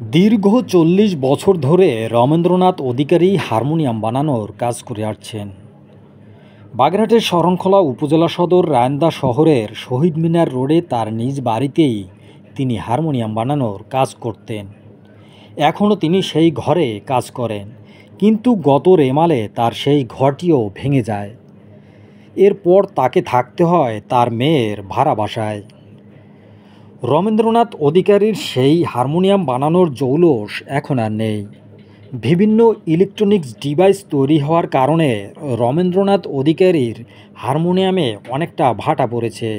দীর্ঘ ৪০ বছর ধরে রমেন্দ্রনাথ অধিকারী হারমোনিয়াম বানানোর কাজ করে আসছেন। বাগেরহাটের শরণখোলা উপজেলা সদর রায়ন্দা শহরের শহীদ মিনার রোডে তার নিজ বাড়িতেই তিনি হারমোনিয়াম বানানোর কাজ করতেন। এখনও তিনি সেই ঘরে কাজ করেন, কিন্তু গত রেমালে তার সেই ঘরটিও ভেঙে যায়। এরপর তাকে থাকতে হয় তার মেয়ের ভাড়া বাসায়। রমেন্দ্রনাথ অধিকারীর সেই হারমোনিয়াম বানানোর জৌলুস এখন আর নেই। বিভিন্ন ইলেকট্রনিক্স ডিভাইস তৈরি হওয়ার কারণে রমেন্দ্রনাথ অধিকারীর হারমোনিয়ামে অনেকটা ভাটা পড়েছে,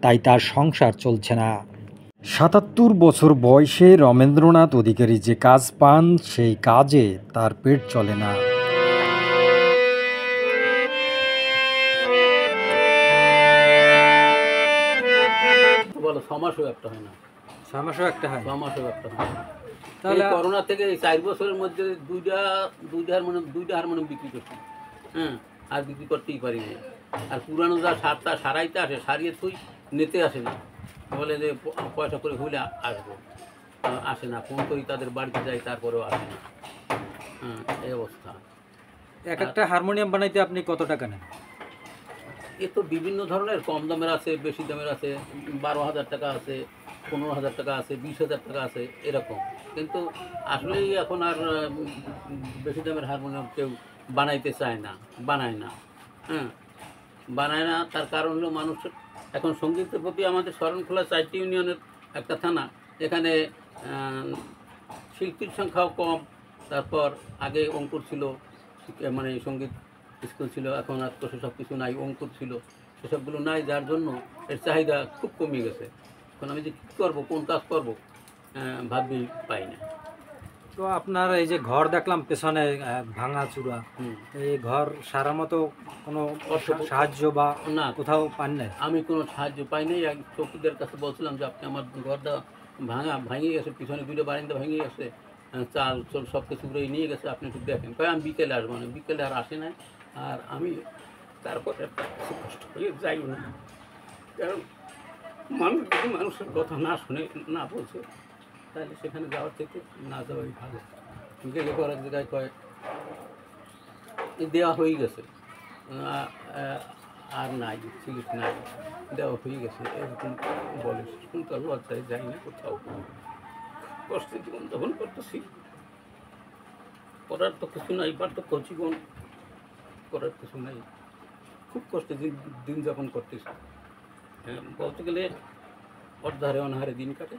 তাই তার সংসার চলছে না। ৭৭ বছর বয়সে রমেন্দ্রনাথ অধিকারী যে কাজ পান, সেই কাজে তার পেট চলে না। বলো ৬ মাসও একটা হয় না। ৬ মাসও একটা হয়? ৬ মাসও একটা হয় না। তাহলে করোনা থেকে এই ৪ বছরের মধ্যে দুইটা হারমোনিয়াম বিক্রি করছি। হ্যাঁ, আর বিক্রি করতেই পারিনি। আর পুরানো যা সারটা সারাইতে আসে, সারিয়ে থুই নিতে আসে না। বলে যে পয়সা করে হইলে আসবো, আসে না। ফোন করি তাদের বাড়িতে যাই, তারপরেও আসে না। হ্যাঁ, এই অবস্থা। এক একটা হারমোনিয়াম বানাইতে আপনি কত টাকা নেন? এ তো বিভিন্ন ধরনের, কম দামের আছে, বেশি দামের আছে, ১২,০০০ টাকা আছে, ১৫,০০০ টাকা আছে, ২০,০০০ টাকা আছে, এরকম। কিন্তু আসলেই এখন আর বেশি দামের হারমোনিয়াম কেউ বানাইতে চায় না, বানায় না। হ্যাঁ, বানায় না। তার কারণ হলো মানুষ এখন সঙ্গীতের প্রতি, আমাদের শরণখোলা ৪টি ইউনিয়নের একটা থানা, এখানে শিল্পীর সংখ্যাও কম। তারপর আগে অঙ্কুর ছিল, মানে সঙ্গীত স্কুল ছিল, এখন আর তো সেসব কিছু নাই। অঙ্কুর ছিল, সেসবগুলো নাই, যার জন্য এর চাহিদা খুব কমে গেছে। এখন আমি যে কী করবো, কোন কাজ করবো, ভাবতেই পাই না। তো আপনার এই যে ঘর দেখলাম পেছনে ভাঙা চূড়া, এই ঘর সারার মতো কোনো সাহায্য বা না, কোথাও পান নাই? আমি কোনো সাহায্য পাইনি। এক চৌকিদের কাছে বলছিলাম যে আপনি আমার ঘরটা ভেঙে গেছে, পিছনে দুটো বারান্দা ভেঙে গেছে, চাল চল সব কিছু ঘুরে নিয়ে গেছে, আপনি একটু দেখেন। কয় আমি বিকেলে আসবো না। বিকেলে আর আসে নাই। আর আমি তারপরে কষ্ট হয়ে যাইও না, কারণ মানুষ যদি মানুষের কথা না শুনে, না বলছে, তাহলে সেখানে যাওয়ার থেকে না যাওয়াই ভালো। গেলে করার জায়গায় কয় দেওয়া হয়ে গেছে, আর নাই, সিলিপ নাই, দেওয়া হয়ে গেছে, এরকম বলে। শুনতে লজ্জায় যাই না কোথাও। কষ্টে জীবনযাপন করতেছি, করার তো কিছু নাই, পার্থক্য জীবন, করার কিছু নাই। খুব কষ্টে দিন যাপন করতেছি। বলতে গেলে অর্ধারে অনাহারে দিন কাটে।